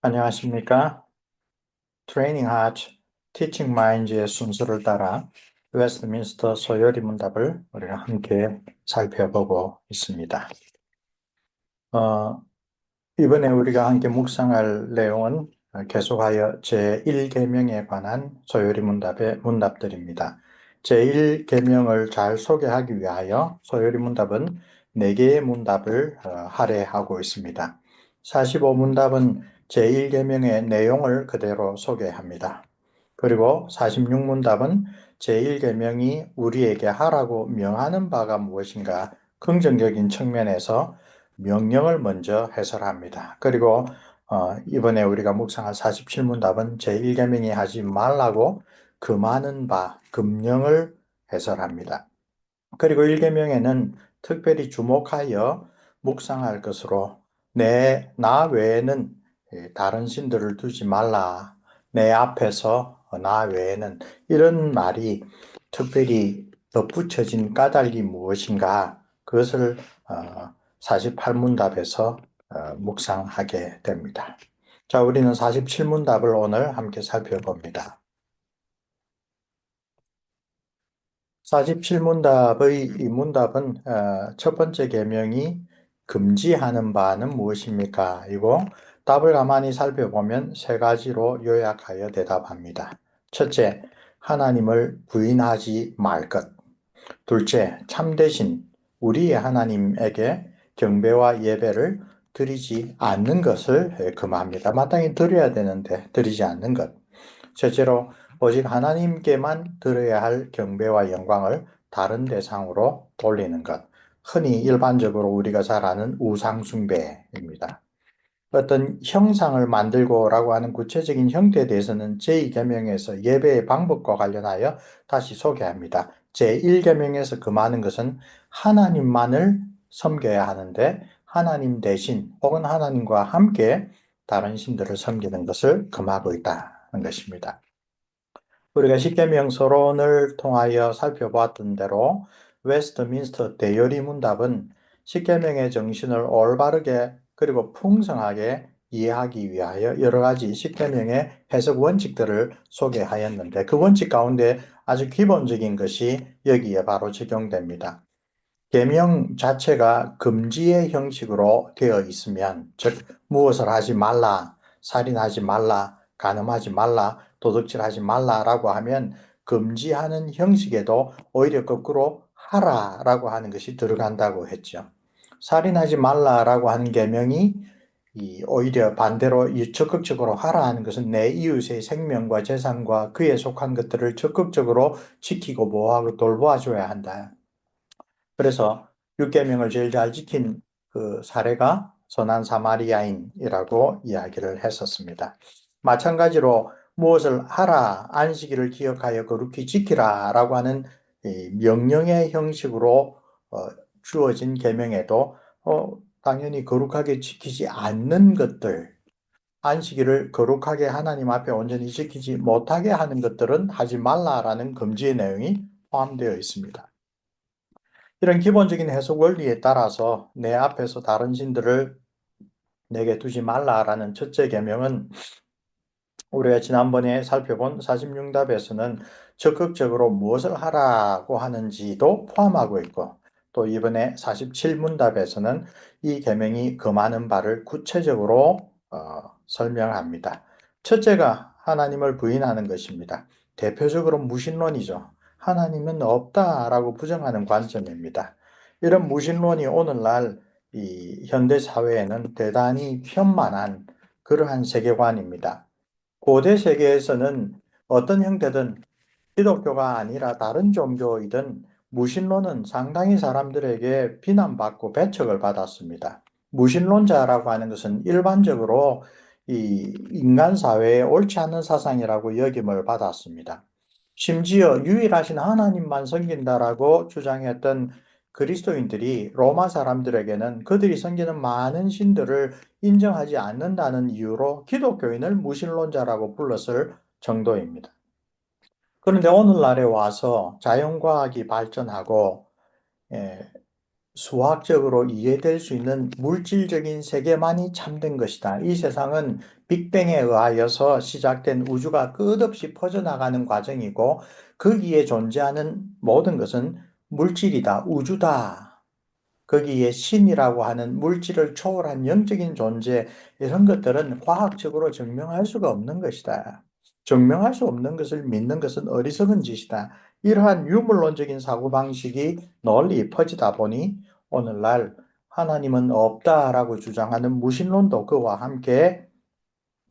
안녕하십니까? 트레이닝 하트, 티칭 마인즈의 순서를 따라 웨스트민스터 소요리 문답을 우리가 함께 살펴보고 있습니다. 이번에 우리가 함께 묵상할 내용은 계속하여 제1계명에 관한 소요리 문답의 문답들입니다. 제1계명을 잘 소개하기 위하여 소요리 문답은 4개의 문답을 할애하고 있습니다. 45문답은 제1계명의 내용을 그대로 소개합니다. 그리고 46문답은 제1계명이 우리에게 하라고 명하는 바가 무엇인가 긍정적인 측면에서 명령을 먼저 해설합니다. 그리고 이번에 우리가 묵상한 47문답은 제1계명이 하지 말라고 금하는 바, 금령을 해설합니다. 그리고 1계명에는 특별히 주목하여 묵상할 것으로 나 외에는 다른 신들을 두지 말라. 내 앞에서 나 외에는 이런 말이 특별히 덧붙여진 까닭이 무엇인가 그것을 48문답에서 묵상하게 됩니다. 자, 우리는 47문답을 오늘 함께 살펴봅니다. 47문답의 이 문답은 첫 번째 계명이 금지하는 바는 무엇입니까? 이고 답을 가만히 살펴보면 세 가지로 요약하여 대답합니다. 첫째, 하나님을 부인하지 말 것. 둘째, 참되신 우리의 하나님에게 경배와 예배를 드리지 않는 것을 금합니다. 마땅히 드려야 되는데 드리지 않는 것. 셋째로 오직 하나님께만 드려야 할 경배와 영광을 다른 대상으로 돌리는 것. 흔히 일반적으로 우리가 잘 아는 우상숭배입니다. 어떤 형상을 만들고라고 하는 구체적인 형태에 대해서는 제2계명에서 예배의 방법과 관련하여 다시 소개합니다. 제1계명에서 금하는 것은 하나님만을 섬겨야 하는데 하나님 대신 혹은 하나님과 함께 다른 신들을 섬기는 것을 금하고 있다는 것입니다. 우리가 십계명 서론을 통하여 살펴보았던 대로 웨스트민스터 대요리 문답은 십계명의 정신을 올바르게 그리고 풍성하게 이해하기 위하여 여러 가지 십계명의 해석 원칙들을 소개하였는데 그 원칙 가운데 아주 기본적인 것이 여기에 바로 적용됩니다. 계명 자체가 금지의 형식으로 되어 있으면 즉 무엇을 하지 말라, 살인하지 말라, 간음하지 말라, 도둑질하지 말라라고 하면 금지하는 형식에도 오히려 거꾸로 하라라고 하는 것이 들어간다고 했죠. 살인하지 말라라고 하는 계명이 오히려 반대로 적극적으로 하라 하는 것은 내 이웃의 생명과 재산과 그에 속한 것들을 적극적으로 지키고 보호하고 돌보아줘야 한다. 그래서 6계명을 제일 잘 지킨 그 사례가 선한 사마리아인이라고 이야기를 했었습니다. 마찬가지로 무엇을 하라, 안식일을 기억하여 거룩히 지키라 라고 하는 명령의 형식으로 주어진 계명에도 당연히 거룩하게 지키지 않는 것들, 안식일을 거룩하게 하나님 앞에 온전히 지키지 못하게 하는 것들은 하지 말라라는 금지의 내용이 포함되어 있습니다. 이런 기본적인 해석 원리에 따라서 내 앞에서 다른 신들을 내게 두지 말라라는 첫째 계명은 우리가 지난번에 살펴본 46답에서는 적극적으로 무엇을 하라고 하는지도 포함하고 있고 또 이번에 47문답에서는 이 계명이 금하는 바를 구체적으로 설명합니다. 첫째가 하나님을 부인하는 것입니다. 대표적으로 무신론이죠. 하나님은 없다라고 부정하는 관점입니다. 이런 무신론이 오늘날 이 현대 사회에는 대단히 편만한 그러한 세계관입니다. 고대 세계에서는 어떤 형태든 기독교가 아니라 다른 종교이든 무신론은 상당히 사람들에게 비난받고 배척을 받았습니다. 무신론자라고 하는 것은 일반적으로 이 인간 사회에 옳지 않은 사상이라고 여김을 받았습니다. 심지어 유일하신 하나님만 섬긴다라고 주장했던 그리스도인들이 로마 사람들에게는 그들이 섬기는 많은 신들을 인정하지 않는다는 이유로 기독교인을 무신론자라고 불렀을 정도입니다. 그런데 오늘날에 와서 자연과학이 발전하고 수학적으로 이해될 수 있는 물질적인 세계만이 참된 것이다. 이 세상은 빅뱅에 의하여서 시작된 우주가 끝없이 퍼져나가는 과정이고 거기에 존재하는 모든 것은 물질이다, 우주다. 거기에 신이라고 하는 물질을 초월한 영적인 존재, 이런 것들은 과학적으로 증명할 수가 없는 것이다. 증명할 수 없는 것을 믿는 것은 어리석은 짓이다. 이러한 유물론적인 사고방식이 널리 퍼지다 보니 오늘날 하나님은 없다라고 주장하는 무신론도 그와 함께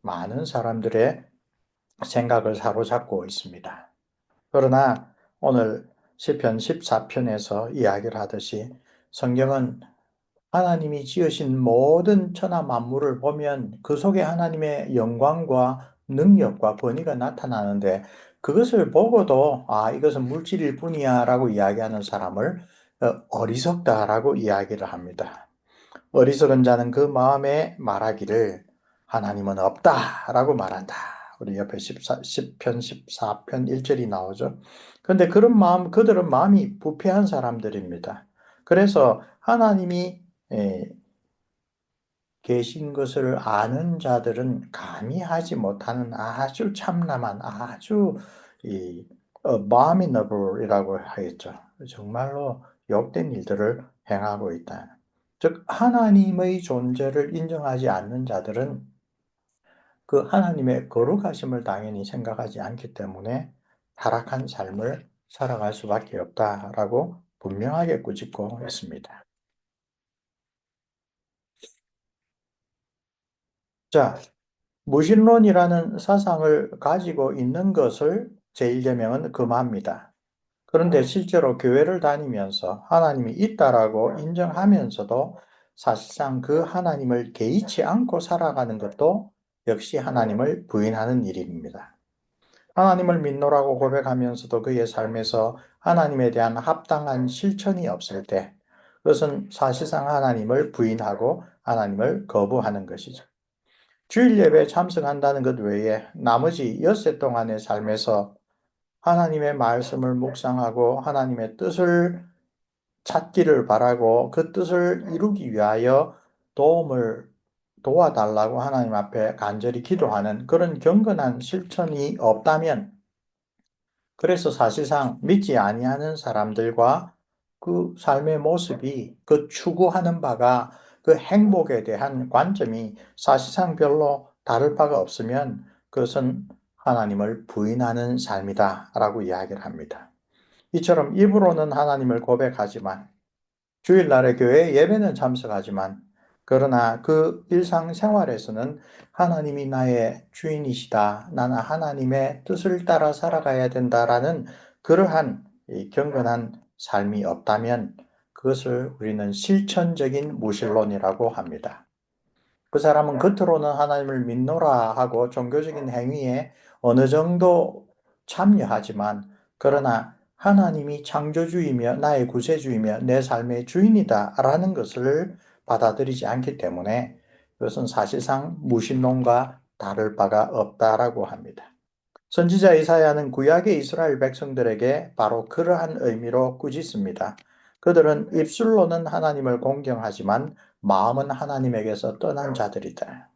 많은 사람들의 생각을 사로잡고 있습니다. 그러나 오늘 시편 14편에서 이야기를 하듯이 성경은 하나님이 지으신 모든 천하 만물을 보면 그 속에 하나님의 영광과 능력과 권위가 나타나는데 그것을 보고도 이것은 물질일 뿐이야 라고 이야기하는 사람을 어리석다라고 이야기를 합니다. 어리석은 자는 그 마음에 말하기를 하나님은 없다라고 말한다. 우리 옆에 10편 14편 1절이 나오죠. 그런데 그들은 마음이 부패한 사람들입니다. 그래서 하나님이 계신 것을 아는 자들은 감히 하지 못하는 아주 참남한 아주 abominable이라고 하겠죠. 정말로 욕된 일들을 행하고 있다. 즉 하나님의 존재를 인정하지 않는 자들은 그 하나님의 거룩하심을 당연히 생각하지 않기 때문에 타락한 삶을 살아갈 수밖에 없다라고 분명하게 꾸짖고 있습니다. 자, 무신론이라는 사상을 가지고 있는 것을 제1계명은 금합니다. 그런데 실제로 교회를 다니면서 하나님이 있다라고 인정하면서도 사실상 그 하나님을 개의치 않고 살아가는 것도 역시 하나님을 부인하는 일입니다. 하나님을 믿노라고 고백하면서도 그의 삶에서 하나님에 대한 합당한 실천이 없을 때 그것은 사실상 하나님을 부인하고 하나님을 거부하는 것이죠. 주일 예배에 참석한다는 것 외에 나머지 엿새 동안의 삶에서 하나님의 말씀을 묵상하고 하나님의 뜻을 찾기를 바라고 그 뜻을 이루기 위하여 도와달라고 하나님 앞에 간절히 기도하는 그런 경건한 실천이 없다면 그래서 사실상 믿지 아니하는 사람들과 그 삶의 모습이 그 추구하는 바가 그 행복에 대한 관점이 사실상 별로 다를 바가 없으면 그것은 하나님을 부인하는 삶이다 라고 이야기를 합니다. 이처럼 입으로는 하나님을 고백하지만 주일날에 교회 예배는 참석하지만 그러나 그 일상생활에서는 하나님이 나의 주인이시다. 나는 하나님의 뜻을 따라 살아가야 된다라는 그러한 경건한 삶이 없다면 그것을 우리는 실천적인 무신론이라고 합니다. 그 사람은 겉으로는 하나님을 믿노라 하고 종교적인 행위에 어느 정도 참여하지만 그러나 하나님이 창조주이며 나의 구세주이며 내 삶의 주인이다 라는 것을 받아들이지 않기 때문에 그것은 사실상 무신론과 다를 바가 없다라고 합니다. 선지자 이사야는 구약의 이스라엘 백성들에게 바로 그러한 의미로 꾸짖습니다. 그들은 입술로는 하나님을 공경하지만 마음은 하나님에게서 떠난 자들이다.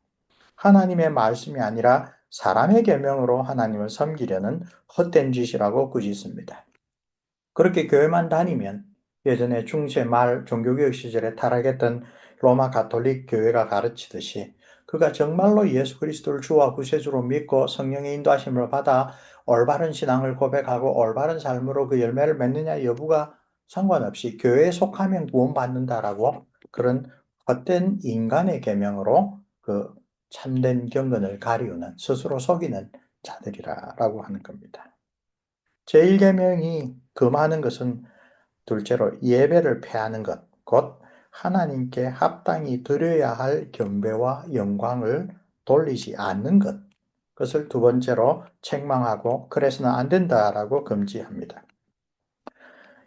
하나님의 말씀이 아니라 사람의 계명으로 하나님을 섬기려는 헛된 짓이라고 꾸짖습니다. 그렇게 교회만 다니면 예전에 중세 말 종교개혁 시절에 타락했던 로마 가톨릭 교회가 가르치듯이 그가 정말로 예수 그리스도를 주와 구세주로 믿고 성령의 인도하심을 받아 올바른 신앙을 고백하고 올바른 삶으로 그 열매를 맺느냐 여부가 상관없이 교회에 속하면 구원받는다라고 그런 헛된 인간의 계명으로 그 참된 경건을 가리우는 스스로 속이는 자들이라고 하는 겁니다. 제1계명이 금하는 것은 둘째로 예배를 패하는 것, 곧 하나님께 합당히 드려야 할 경배와 영광을 돌리지 않는 것, 그것을 두 번째로 책망하고 그래서는 안 된다라고 금지합니다.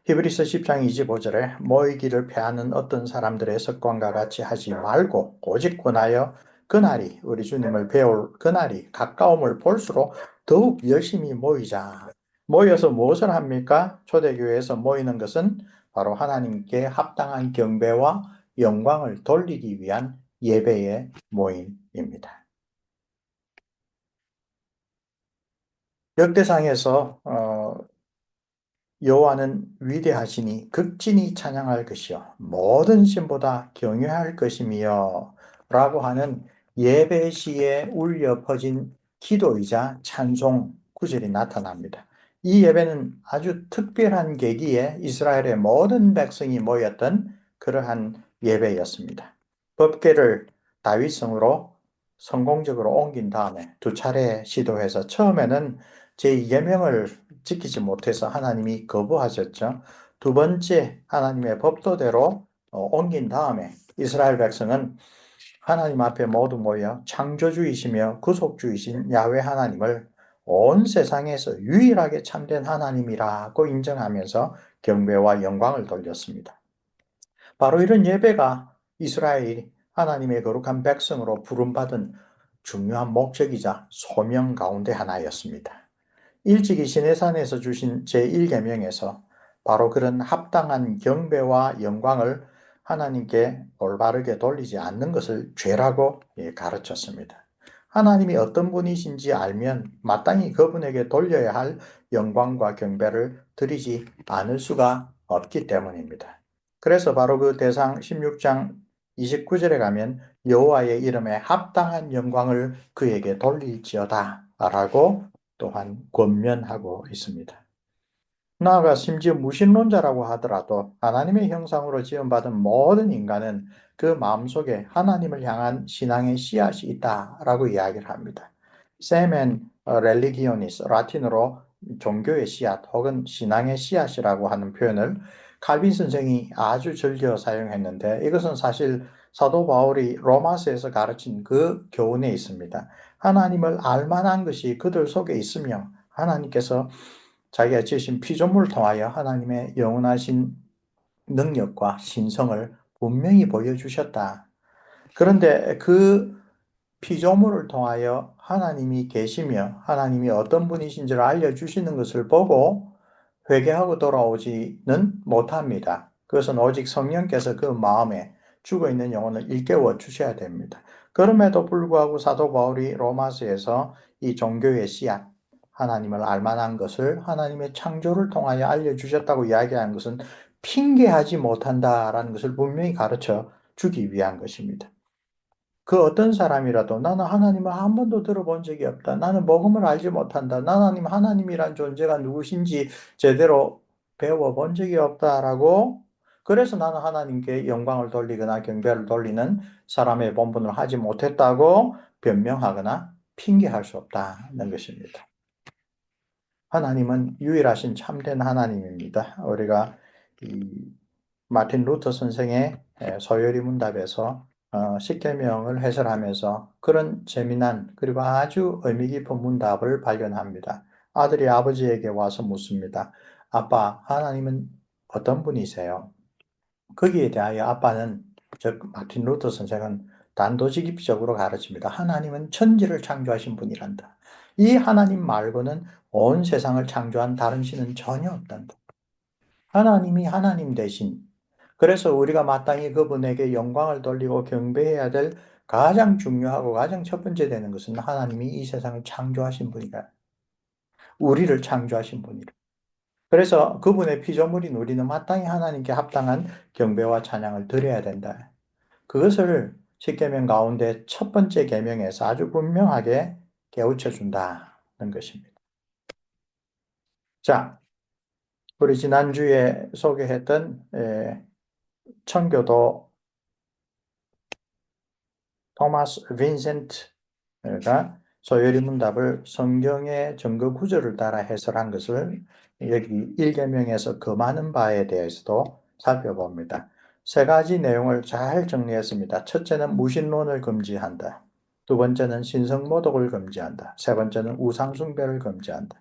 히브리서 10장 25절에 모이기를 패하는 어떤 사람들의 습관과 같이 하지 말고 오직 권하여 그날이 우리 주님을 배울 그날이 가까움을 볼수록 더욱 열심히 모이자. 모여서 무엇을 합니까? 초대교회에서 모이는 것은 바로 하나님께 합당한 경배와 영광을 돌리기 위한 예배의 모임입니다. 역대상에서 여호와는 위대하시니 극진히 찬양할 것이요 모든 신보다 경외할 것이며 라고 하는 예배 시에 울려 퍼진 기도이자 찬송 구절이 나타납니다. 이 예배는 아주 특별한 계기에 이스라엘의 모든 백성이 모였던 그러한 예배였습니다. 법궤를 다윗성으로 성공적으로 옮긴 다음에 두 차례 시도해서 처음에는 제2계명을 지키지 못해서 하나님이 거부하셨죠. 두 번째 하나님의 법도대로 옮긴 다음에 이스라엘 백성은 하나님 앞에 모두 모여 창조주이시며 구속주이신 야훼 하나님을 온 세상에서 유일하게 참된 하나님이라고 인정하면서 경배와 영광을 돌렸습니다. 바로 이런 예배가 이스라엘이 하나님의 거룩한 백성으로 부름받은 중요한 목적이자 소명 가운데 하나였습니다. 일찍이 시내산에서 주신 제1계명에서 바로 그런 합당한 경배와 영광을 하나님께 올바르게 돌리지 않는 것을 죄라고 가르쳤습니다. 하나님이 어떤 분이신지 알면 마땅히 그분에게 돌려야 할 영광과 경배를 드리지 않을 수가 없기 때문입니다. 그래서 바로 그 대상 16장 29절에 가면 여호와의 이름에 합당한 영광을 그에게 돌릴지어다 라고 또한 권면하고 있습니다. 나아가 심지어 무신론자라고 하더라도 하나님의 형상으로 지음받은 모든 인간은 그 마음속에 하나님을 향한 신앙의 씨앗이 있다라고 이야기를 합니다. 세멘 렐리기오니스, 라틴어로 종교의 씨앗 혹은 신앙의 씨앗이라고 하는 표현을 칼빈 선생이 아주 즐겨 사용했는데 이것은 사실 사도 바울이 로마서에서 가르친 그 교훈에 있습니다. 하나님을 알만한 것이 그들 속에 있으며 하나님께서 자기가 지으신 피조물을 통하여 하나님의 영원하신 능력과 신성을 분명히 보여주셨다. 그런데 그 피조물을 통하여 하나님이 계시며 하나님이 어떤 분이신지를 알려주시는 것을 보고 회개하고 돌아오지는 못합니다. 그것은 오직 성령께서 그 마음에 죽어있는 영혼을 일깨워 주셔야 됩니다. 그럼에도 불구하고 사도 바울이 로마서에서 이 종교의 씨앗, 하나님을 알만한 것을 하나님의 창조를 통하여 알려주셨다고 이야기하는 것은 핑계하지 못한다라는 것을 분명히 가르쳐 주기 위한 것입니다. 그 어떤 사람이라도 나는 하나님을 한 번도 들어본 적이 없다. 나는 복음을 알지 못한다. 나는 하나님이란 존재가 누구신지 제대로 배워본 적이 없다라고 그래서 나는 하나님께 영광을 돌리거나 경배를 돌리는 사람의 본분을 하지 못했다고 변명하거나 핑계할 수 없다는 것입니다. 하나님은 유일하신 참된 하나님입니다. 우리가 이 마틴 루터 선생의 소요리 문답에서 십계명을 해설하면서 그런 재미난 그리고 아주 의미 깊은 문답을 발견합니다. 아들이 아버지에게 와서 묻습니다. 아빠, 하나님은 어떤 분이세요? 거기에 대하여 아빠는, 즉 마틴 루터 선생은 단도직입적으로 가르칩니다. 하나님은 천지를 창조하신 분이란다. 이 하나님 말고는 온 세상을 창조한 다른 신은 전혀 없단다. 하나님이 하나님 대신 그래서 우리가 마땅히 그분에게 영광을 돌리고 경배해야 될 가장 중요하고 가장 첫 번째 되는 것은 하나님이 이 세상을 창조하신 분이라. 우리를 창조하신 분이라. 그래서 그분의 피조물인 우리는 마땅히 하나님께 합당한 경배와 찬양을 드려야 된다. 그것을 십계명 가운데 첫 번째 계명에서 아주 분명하게 깨우쳐 준다는 것입니다. 자, 우리 지난주에 소개했던 청교도 토마스 빈센트가 소요리 문답을 성경의 증거 구절을 따라 해설한 것을 여기 1계명에서 금하는 바에 대해서도 살펴봅니다. 세 가지 내용을 잘 정리했습니다. 첫째는 무신론을 금지한다. 두 번째는 신성모독을 금지한다. 세 번째는 우상숭배를 금지한다.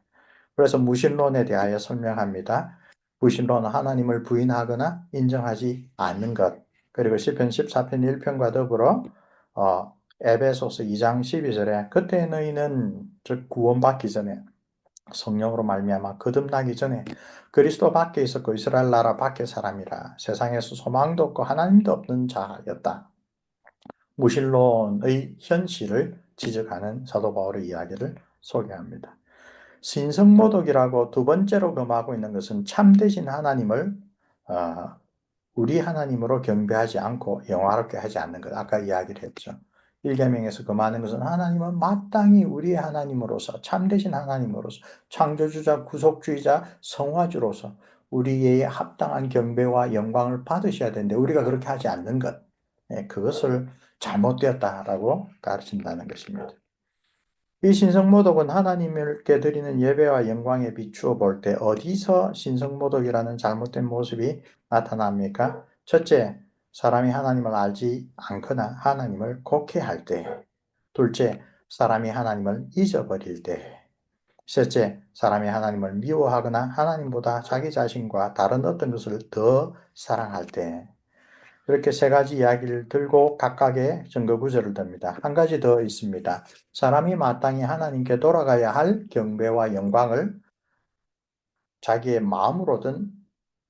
그래서 무신론에 대하여 설명합니다. 무신론은 하나님을 부인하거나 인정하지 않는 것. 그리고 시편 14편 1편과 더불어 에베소서 2장 12절에 그때 너희는 즉 구원받기 전에 성령으로 말미암아 거듭나기 전에 그리스도 밖에 있었고 이스라엘 나라 밖의 사람이라 세상에서 소망도 없고 하나님도 없는 자였다. 무신론의 현실을 지적하는 사도 바울의 이야기를 소개합니다. 신성모독이라고 두 번째로 금하고 있는 것은 참되신 하나님을 우리 하나님으로 경배하지 않고 영화롭게 하지 않는 것. 아까 이야기를 했죠. 1계명에서 금하는 것은 하나님은 마땅히 우리의 하나님으로서 참되신 하나님으로서 창조주자 구속주의자 성화주로서 우리의 합당한 경배와 영광을 받으셔야 되는데 우리가 그렇게 하지 않는 것. 그것을 잘못되었다라고 가르친다는 것입니다. 이 신성모독은 하나님께 드리는 예배와 영광에 비추어 볼 때 어디서 신성모독이라는 잘못된 모습이 나타납니까? 첫째, 사람이 하나님을 알지 않거나 하나님을 곡해할 때. 둘째, 사람이 하나님을 잊어버릴 때. 셋째, 사람이 하나님을 미워하거나 하나님보다 자기 자신과 다른 어떤 것을 더 사랑할 때. 이렇게 세 가지 이야기를 들고 각각의 증거 구절을 듭니다. 한 가지 더 있습니다. 사람이 마땅히 하나님께 돌아가야 할 경배와 영광을 자기의 마음으로든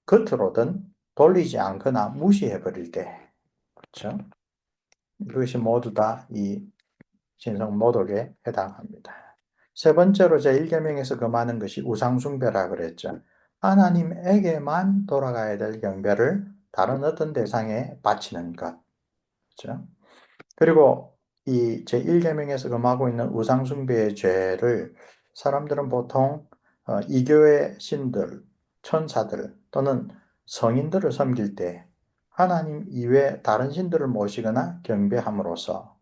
겉으로든 돌리지 않거나 무시해 버릴 때. 그렇죠? 이것이 모두 다 이 신성 모독에 해당합니다. 세 번째로 제1계명에서 금하는 것이 우상숭배라 그랬죠. 하나님에게만 돌아가야 될 경배를 다른 어떤 대상에 바치는 것. 그렇죠? 그리고 이 제1계명에서 금하고 있는 우상숭배의 죄를 사람들은 보통 이교의 신들, 천사들 또는 성인들을 섬길 때 하나님 이외 다른 신들을 모시거나 경배함으로써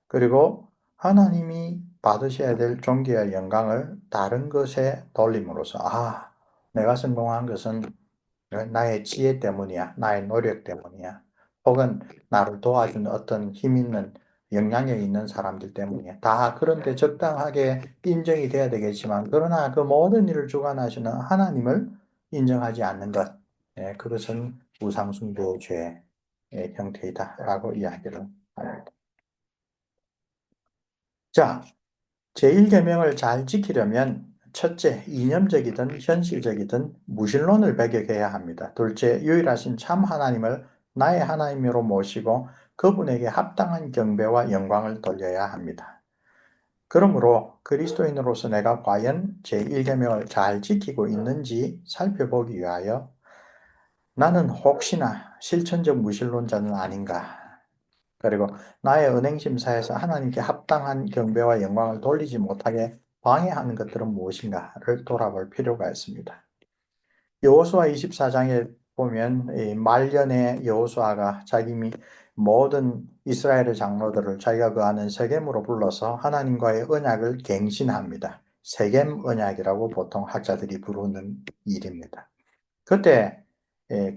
그리고 하나님이 받으셔야 될 존귀와 영광을 다른 것에 돌림으로써 내가 성공한 것은 나의 지혜 때문이야. 나의 노력 때문이야. 혹은 나를 도와준 어떤 힘 있는 영향력 있는 사람들 때문이야. 다 그런데 적당하게 인정이 돼야 되겠지만 그러나 그 모든 일을 주관하시는 하나님을 인정하지 않는 것. 그것은 우상숭배의 죄의 형태이다라고 이야기를 합니다. 자, 제1계명을 잘 지키려면 첫째, 이념적이든 현실적이든 무신론을 배격해야 합니다. 둘째, 유일하신 참 하나님을 나의 하나님으로 모시고 그분에게 합당한 경배와 영광을 돌려야 합니다. 그러므로 그리스도인으로서 내가 과연 제1계명을 잘 지키고 있는지 살펴보기 위하여 나는 혹시나 실천적 무신론자는 아닌가? 그리고 나의 은행심사에서 하나님께 합당한 경배와 영광을 돌리지 못하게 방해하는 것들은 무엇인가를 돌아볼 필요가 있습니다. 여호수아 24장에 보면 이 말년에 여호수아가 모든 이스라엘의 장로들을 자기가 거하는 세겜으로 불러서 하나님과의 언약을 갱신합니다. 세겜 언약이라고 보통 학자들이 부르는 일입니다. 그때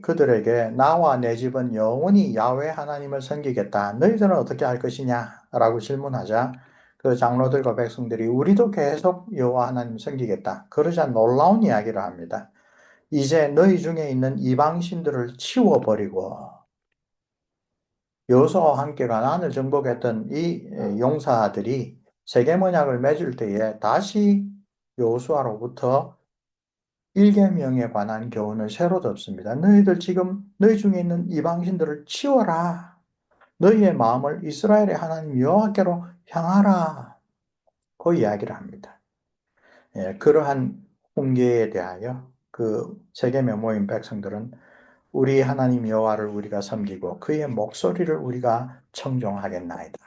그들에게 나와 내 집은 영원히 야훼 하나님을 섬기겠다. 너희들은 어떻게 할 것이냐? 라고 질문하자 그 장로들과 백성들이 우리도 계속 여호와 하나님 섬기겠다. 그러자 놀라운 이야기를 합니다. 이제 너희 중에 있는 이방신들을 치워버리고 여호수아와 함께 가나안을 정복했던 이 용사들이 세겜 언약을 맺을 때에 다시 여호수아로부터 1계명에 관한 교훈을 새로 듣습니다. 너희들 지금 너희 중에 있는 이방신들을 치워라. 너희의 마음을 이스라엘의 하나님 여호와께로 향하라. 그 이야기를 합니다. 그러한 훈계에 대하여 그 세계명 모인 백성들은 우리 하나님 여호와를 우리가 섬기고 그의 목소리를 우리가 청종하겠나이다.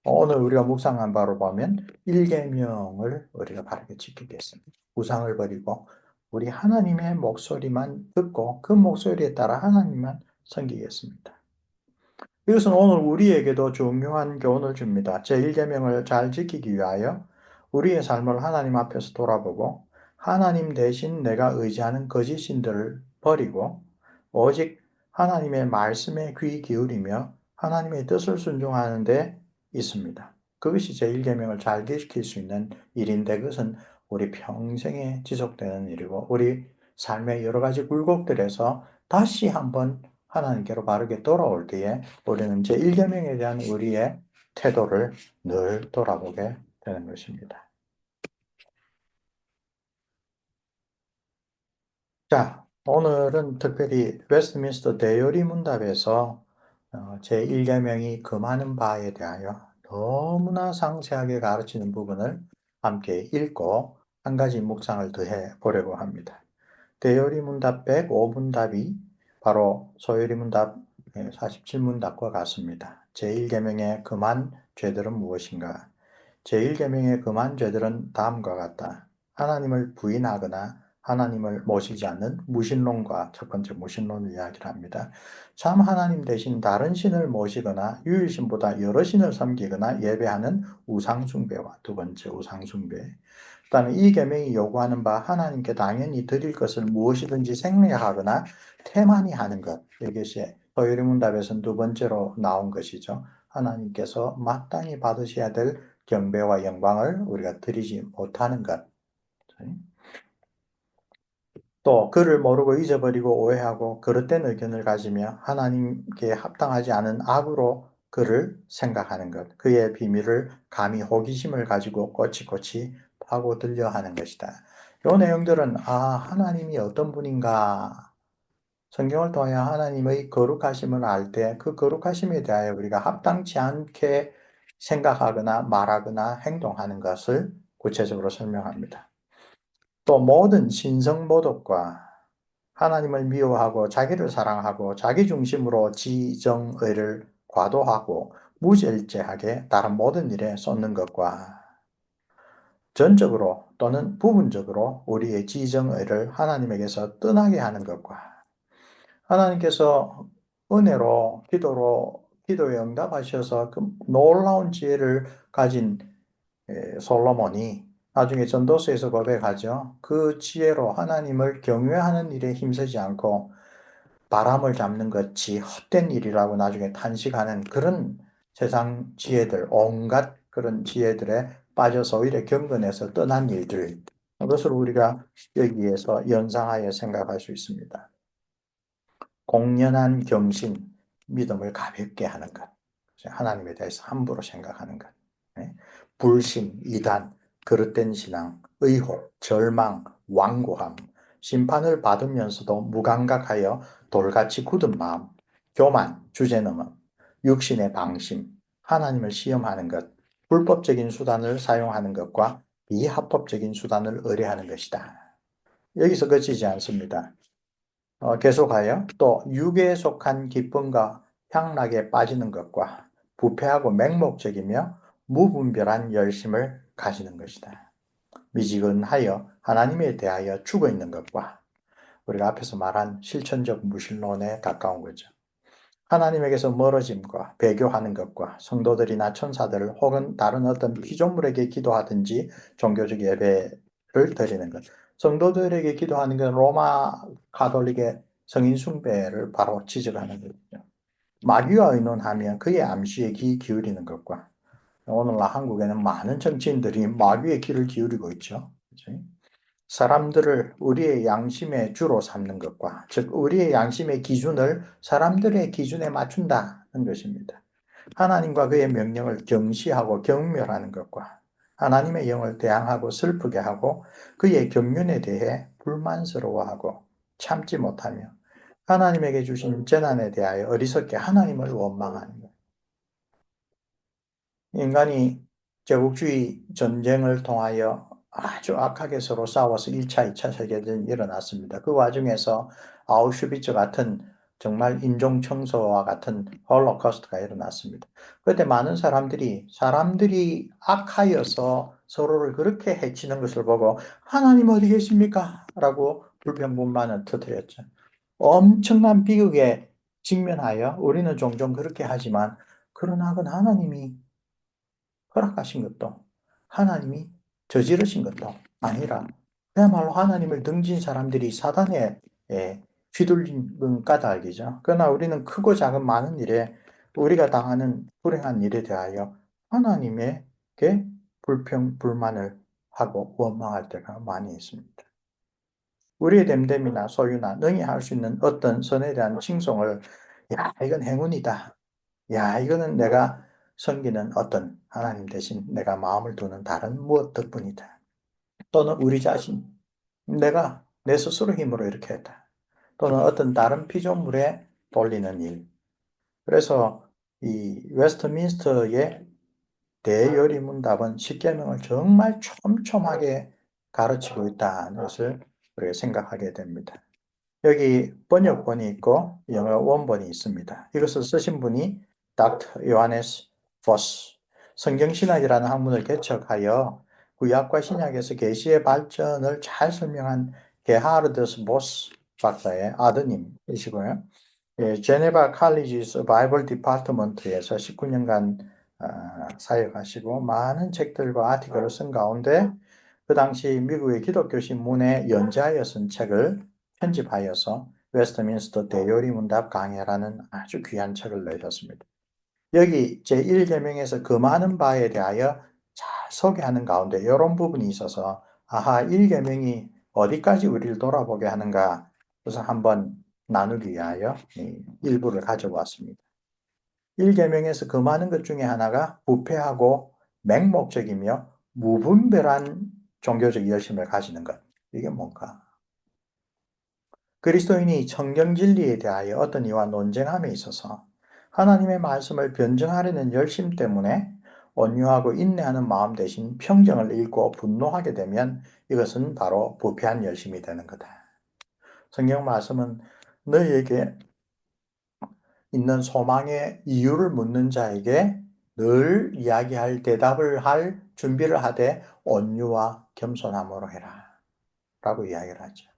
오늘 우리가 묵상한 바로 보면 1계명을 우리가 바르게 지키겠습니다. 우상을 버리고 우리 하나님의 목소리만 듣고 그 목소리에 따라 하나님만 섬기겠습니다. 이것은 오늘 우리에게도 중요한 교훈을 줍니다. 제1계명을 잘 지키기 위하여 우리의 삶을 하나님 앞에서 돌아보고 하나님 대신 내가 의지하는 거짓 신들을 버리고 오직 하나님의 말씀에 귀 기울이며 하나님의 뜻을 순종하는 데 있습니다. 그것이 제1계명을 잘 지킬 수 있는 일인데 그것은 우리 평생에 지속되는 일이고 우리 삶의 여러 가지 굴곡들에서 다시 한번 하나님께로 바르게 돌아올 때에 우리는 제1계명에 대한 우리의 태도를 늘 돌아보게 되는 것입니다. 자, 오늘은 특별히 웨스트민스터 대요리 문답에서 제1계명이 금하는 바에 대하여 너무나 상세하게 가르치는 부분을 함께 읽고 한 가지 묵상을 더해 보려고 합니다. 대요리 문답 105문답이 바로 소요리 문답 47문답과 같습니다. 제1계명의 금한 죄들은 무엇인가? 제1계명의 금한 죄들은 다음과 같다. 하나님을 부인하거나 하나님을 모시지 않는 무신론과 첫 번째 무신론을 이야기를 합니다. 참 하나님 대신 다른 신을 모시거나 유일신보다 여러 신을 섬기거나 예배하는 우상숭배와 두 번째 우상숭배. 그다음에 이 계명이 요구하는 바 하나님께 당연히 드릴 것을 무엇이든지 생략하거나 태만히 하는 것. 이것이 소요리문답에서는 두 번째로 나온 것이죠. 하나님께서 마땅히 받으셔야 될 경배와 영광을 우리가 드리지 못하는 것. 또 그를 모르고 잊어버리고 오해하고 그릇된 의견을 가지며 하나님께 합당하지 않은 악으로 그를 생각하는 것. 그의 비밀을 감히 호기심을 가지고 꼬치꼬치 파고들려 하는 것이다. 이 내용들은 하나님이 어떤 분인가, 성경을 통하여 하나님의 거룩하심을 알 때 그 거룩하심에 대하여 우리가 합당치 않게 생각하거나 말하거나 행동하는 것을 구체적으로 설명합니다. 또 모든 신성모독과 하나님을 미워하고 자기를 사랑하고 자기 중심으로 지정의를 과도하고 무절제하게 다른 모든 일에 쏟는 것과 전적으로 또는 부분적으로 우리의 지정의를 하나님에게서 떠나게 하는 것과 하나님께서 은혜로 기도에 응답하셔서 그 놀라운 지혜를 가진 솔로몬이 나중에 전도서에서 고백하죠. 그 지혜로 하나님을 경외하는 일에 힘쓰지 않고 바람을 잡는 것이 헛된 일이라고 나중에 탄식하는 그런 세상 지혜들, 온갖 그런 지혜들에 빠져서 오히려 경건에서 떠난 일들, 그것을 우리가 여기에서 연상하여 생각할 수 있습니다. 공연한 경신, 믿음을 가볍게 하는 것, 하나님에 대해서 함부로 생각하는 것, 불신, 이단, 그릇된 신앙, 의혹, 절망, 완고함, 심판을 받으면서도 무감각하여 돌같이 굳은 마음, 교만, 주제넘음, 육신의 방심, 하나님을 시험하는 것, 불법적인 수단을 사용하는 것과 비합법적인 수단을 의뢰하는 것이다. 여기서 그치지 않습니다. 계속하여 또 육에 속한 기쁨과 향락에 빠지는 것과 부패하고 맹목적이며 무분별한 열심을 가지는 것이다. 미지근하여 하나님에 대하여 죽어 있는 것과 우리가 앞에서 말한 실천적 무신론에 가까운 거죠. 하나님에게서 멀어짐과 배교하는 것과 성도들이나 천사들 혹은 다른 어떤 피조물에게 기도하든지 종교적 예배를 드리는 것. 성도들에게 기도하는 건 로마 가톨릭의 성인 숭배를 바로 지적하는 거죠. 마귀와 의논하며 그의 암시에 귀 기울이는 것과 오늘날 한국에는 많은 정치인들이 마귀의 귀를 기울이고 있죠. 그렇지? 사람들을 우리의 양심의 주로 삼는 것과 즉 우리의 양심의 기준을 사람들의 기준에 맞춘다는 것입니다. 하나님과 그의 명령을 경시하고 경멸하는 것과 하나님의 영을 대항하고 슬프게 하고 그의 경륜에 대해 불만스러워하고 참지 못하며 하나님에게 주신 재난에 대하여 어리석게 하나님을 원망하는 것. 인간이 제국주의 전쟁을 통하여 아주 악하게 서로 싸워서 1차, 2차 세계대전이 일어났습니다. 그 와중에서 아우슈비츠 같은 정말 인종청소와 같은 홀로코스트가 일어났습니다. 그때 많은 사람들이 악하여서 서로를 그렇게 해치는 것을 보고 하나님 어디 계십니까? 라고 불평불만을 터뜨렸죠. 엄청난 비극에 직면하여 우리는 종종 그렇게 하지만 그러나 그 하나님이 허락하신 것도 하나님이 저지르신 것도 아니라 그야말로 하나님을 등진 사람들이 사단에 휘둘린 까닭이죠. 그러나 우리는 크고 작은 많은 일에 우리가 당하는 불행한 일에 대하여 하나님에게 불평불만을 하고 원망할 때가 많이 있습니다. 우리의 됨됨이나 소유나 능히 할 수 있는 어떤 선에 대한 칭송을 이건 행운이다. 이거는 내가 섬기는 어떤 하나님 대신 내가 마음을 두는 다른 무엇 덕분이다. 또는 우리 자신, 내가 내 스스로 힘으로 이렇게 했다. 또는 어떤 다른 피조물에 돌리는 일. 그래서 이 웨스트민스터의 대요리문답은 십계명을 정말 촘촘하게 가르치고 있다는 것을 우리가 생각하게 됩니다. 여기 번역본이 있고 영어 원본이 있습니다. 이것을 쓰신 분이 닥터 요하네스 포스, 성경신학이라는 학문을 개척하여 구약과 신약에서 계시의 발전을 잘 설명한 게하르드스 보스 박사의 아드님이시고요. 제네바 칼리지스 바이블 디파트먼트에서 19년간 사역하시고 많은 책들과 아티클을 쓴 가운데 그 당시 미국의 기독교 신문에 연재하여 쓴 책을 편집하여서 웨스트민스터 대요리문답 강해라는 아주 귀한 책을 내셨습니다. 여기 제1계명에서 금하는 바에 대하여 잘 소개하는 가운데 이런 부분이 있어서 아하 1계명이 어디까지 우리를 돌아보게 하는가 그래서 한번 나누기 위하여 일부를 가져왔습니다. 1계명에서 금하는 것 중에 하나가 부패하고 맹목적이며 무분별한 종교적 열심을 가지는 것. 이게 뭔가? 그리스도인이 성경 진리에 대하여 어떤 이와 논쟁함에 있어서 하나님의 말씀을 변증하려는 열심 때문에 온유하고 인내하는 마음 대신 평정을 잃고 분노하게 되면 이것은 바로 부패한 열심이 되는 거다. 성경 말씀은 너희에게 있는 소망의 이유를 묻는 자에게 늘 이야기할 대답을 할 준비를 하되 온유와 겸손함으로 해라 라고 이야기를 하죠.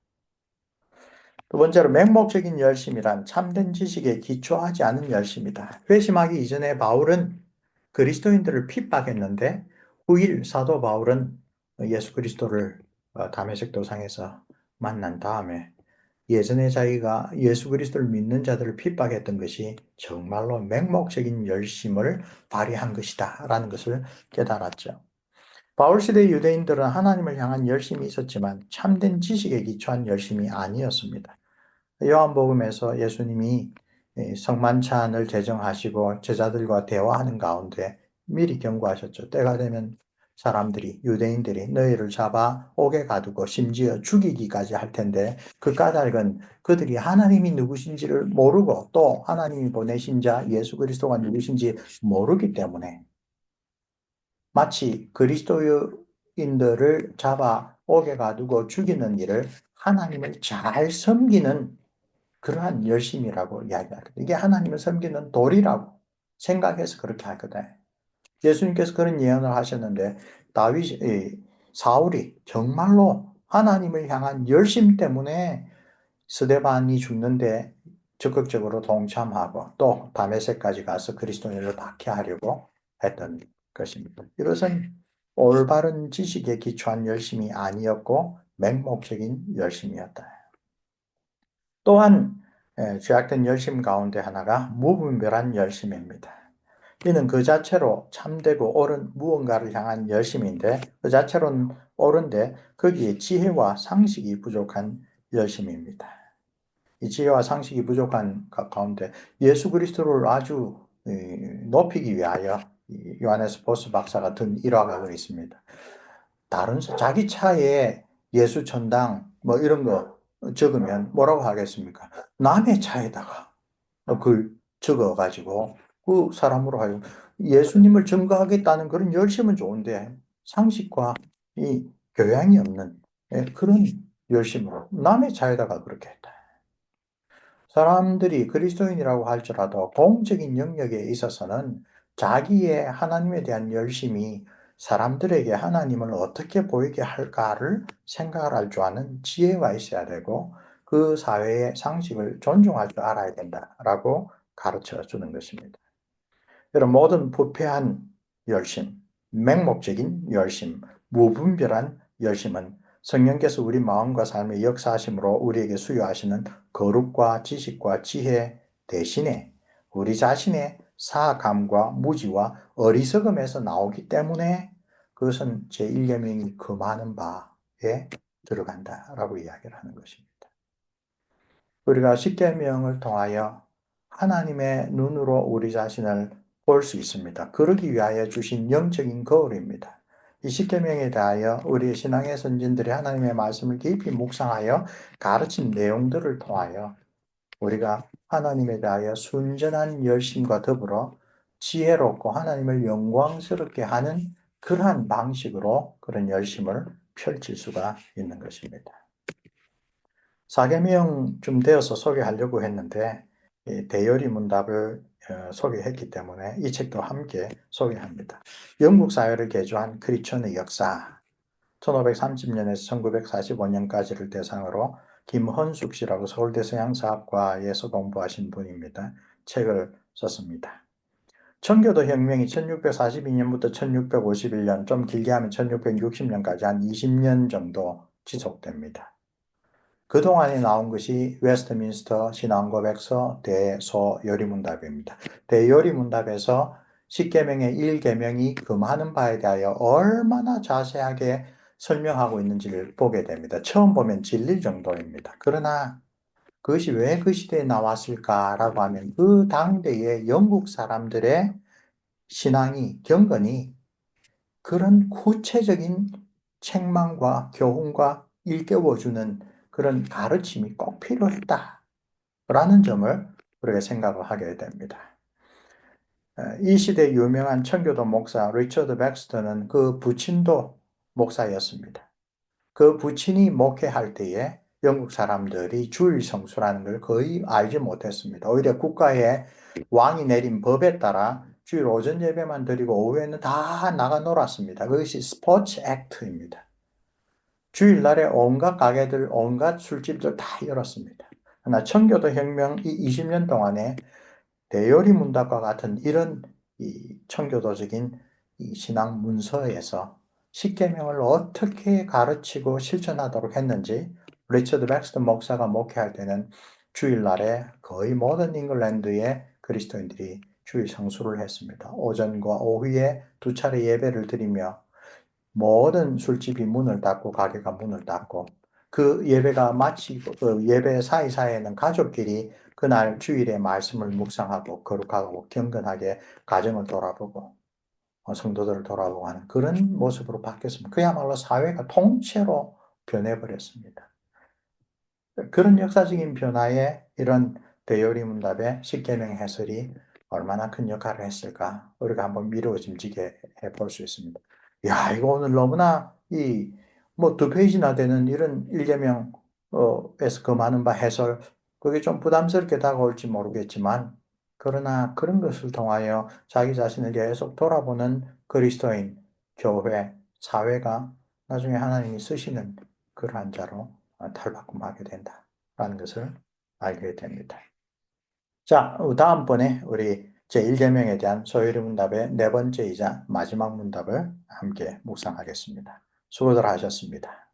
두 번째로 맹목적인 열심이란 참된 지식에 기초하지 않은 열심이다. 회심하기 이전에 바울은 그리스도인들을 핍박했는데 후일 사도 바울은 예수 그리스도를 다메섹 도상에서 만난 다음에 예전에 자기가 예수 그리스도를 믿는 자들을 핍박했던 것이 정말로 맹목적인 열심을 발휘한 것이다 라는 것을 깨달았죠. 바울 시대 유대인들은 하나님을 향한 열심이 있었지만 참된 지식에 기초한 열심이 아니었습니다. 요한복음에서 예수님이 성만찬을 제정하시고 제자들과 대화하는 가운데 미리 경고하셨죠. 때가 되면 사람들이 유대인들이 너희를 잡아 옥에 가두고 심지어 죽이기까지 할 텐데 그 까닭은 그들이 하나님이 누구신지를 모르고 또 하나님이 보내신 자 예수 그리스도가 누구신지 모르기 때문에 마치 그리스도인들을 잡아 옥에 가두고 죽이는 일을 하나님을 잘 섬기는 그러한 열심이라고 이야기하거든. 이게 하나님을 섬기는 도리라고 생각해서 그렇게 하거든. 예수님께서 그런 예언을 하셨는데 사울이 정말로 하나님을 향한 열심 때문에 스데반이 죽는데 적극적으로 동참하고 또 다메섹까지 가서 그리스도인을 박해하려고 했던 것입니다. 이것은 올바른 지식에 기초한 열심이 아니었고 맹목적인 열심이었다. 또한 죄악된 열심 가운데 하나가 무분별한 열심입니다. 이는 그 자체로 참되고 옳은 무언가를 향한 열심인데 그 자체로는 옳은데 거기에 지혜와 상식이 부족한 열심입니다. 이 지혜와 상식이 부족한 가운데 예수 그리스도를 아주 높이기 위하여 요하네스 보스 박사가 든 일화가 있습니다. 다른 자기 차에 예수 천당 뭐 이런 거 적으면 뭐라고 하겠습니까? 남의 차에다가 글 적어가지고 그 사람으로 하여금 예수님을 증거하겠다는 그런 열심은 좋은데 상식과 이 교양이 없는 그런 열심으로 남의 차에다가 그렇게 했다. 사람들이 그리스도인이라고 할지라도 공적인 영역에 있어서는 자기의 하나님에 대한 열심이 사람들에게 하나님을 어떻게 보이게 할까를 생각을 할 줄 아는 지혜가 있어야 되고 그 사회의 상식을 존중할 줄 알아야 된다라고 가르쳐 주는 것입니다. 여러분 모든 부패한 열심, 맹목적인 열심, 무분별한 열심은 성령께서 우리 마음과 삶의 역사하심으로 우리에게 수요하시는 거룩과 지식과 지혜 대신에 우리 자신의 사감과 무지와 어리석음에서 나오기 때문에 그것은 제1계명이 금하는 바에 들어간다라고 이야기를 하는 것입니다. 우리가 십계명을 통하여 하나님의 눈으로 우리 자신을 볼 수 있습니다. 그러기 위하여 주신 영적인 거울입니다. 이 십계명에 대하여 우리 신앙의 선진들이 하나님의 말씀을 깊이 묵상하여 가르친 내용들을 통하여 우리가 하나님에 대하여 순전한 열심과 더불어 지혜롭고 하나님을 영광스럽게 하는 그러한 방식으로 그런 열심을 펼칠 수가 있는 것입니다. 4계명 좀 되어서 소개하려고 했는데 대열이 문답을 소개했기 때문에 이 책도 함께 소개합니다. 영국 사회를 개조한 크리스천의 역사, 1530년에서 1945년까지를 대상으로 김헌숙 씨라고 서울대 서양사학과에서 공부하신 분입니다. 책을 썼습니다. 청교도 혁명이 1642년부터 1651년, 좀 길게 하면 1660년까지 한 20년 정도 지속됩니다. 그동안에 나온 것이 웨스트민스터 신앙고백서 대소요리문답입니다. 대요리문답에서 10계명의 1계명이 금하는 바에 대하여 얼마나 자세하게 설명하고 있는지를 보게 됩니다. 처음 보면 질릴 정도입니다. 그러나 그것이 왜 그 시대에 나왔을까라고 하면 그 당대의 영국 사람들의 신앙이, 경건이 그런 구체적인 책망과 교훈과 일깨워주는 그런 가르침이 꼭 필요했다라는 점을 우리가 생각을 하게 됩니다. 이 시대 유명한 청교도 목사 리처드 백스터는 그 부친도 목사였습니다. 그 부친이 목회할 때에 영국 사람들이 주일 성수라는 걸 거의 알지 못했습니다. 오히려 국가의 왕이 내린 법에 따라 주일 오전 예배만 드리고 오후에는 다 나가 놀았습니다. 그것이 스포츠 액트입니다. 주일날에 온갖 가게들, 온갖 술집들 다 열었습니다. 그러나 청교도 혁명 이 20년 동안에 대요리 문답과 같은 이런 이 청교도적인 이 신앙 문서에서 십계명을 어떻게 가르치고 실천하도록 했는지 리처드 백스터 목사가 목회할 때는 주일날에 거의 모든 잉글랜드의 그리스도인들이 주일 성수를 했습니다. 오전과 오후에 두 차례 예배를 드리며 모든 술집이 문을 닫고 가게가 문을 닫고 그 예배가 마치고 그 예배 사이사이에는 가족끼리 그날 주일에 말씀을 묵상하고 거룩하고 경건하게 가정을 돌아보고 성도들을 돌아보고 하는 그런 모습으로 바뀌었습니다. 그야말로 사회가 통째로 변해버렸습니다. 그런 역사적인 변화에 이런 대요리 문답의 십계명 해설이 얼마나 큰 역할을 했을까 우리가 한번 미루어짐지게 해볼 수 있습니다. 야, 이거 오늘 너무나 뭐 2페이지나 되는 이런 1계명에서 그 많은 바 해설 그게 좀 부담스럽게 다가올지 모르겠지만 그러나 그런 것을 통하여 자기 자신을 계속 돌아보는 그리스도인, 교회, 사회가 나중에 하나님이 쓰시는 그러한 자로 탈바꿈하게 된다라는 것을 알게 됩니다. 자, 다음번에 우리 제1계명에 대한 소요리 문답의 네 번째이자 마지막 문답을 함께 묵상하겠습니다. 수고들 하셨습니다.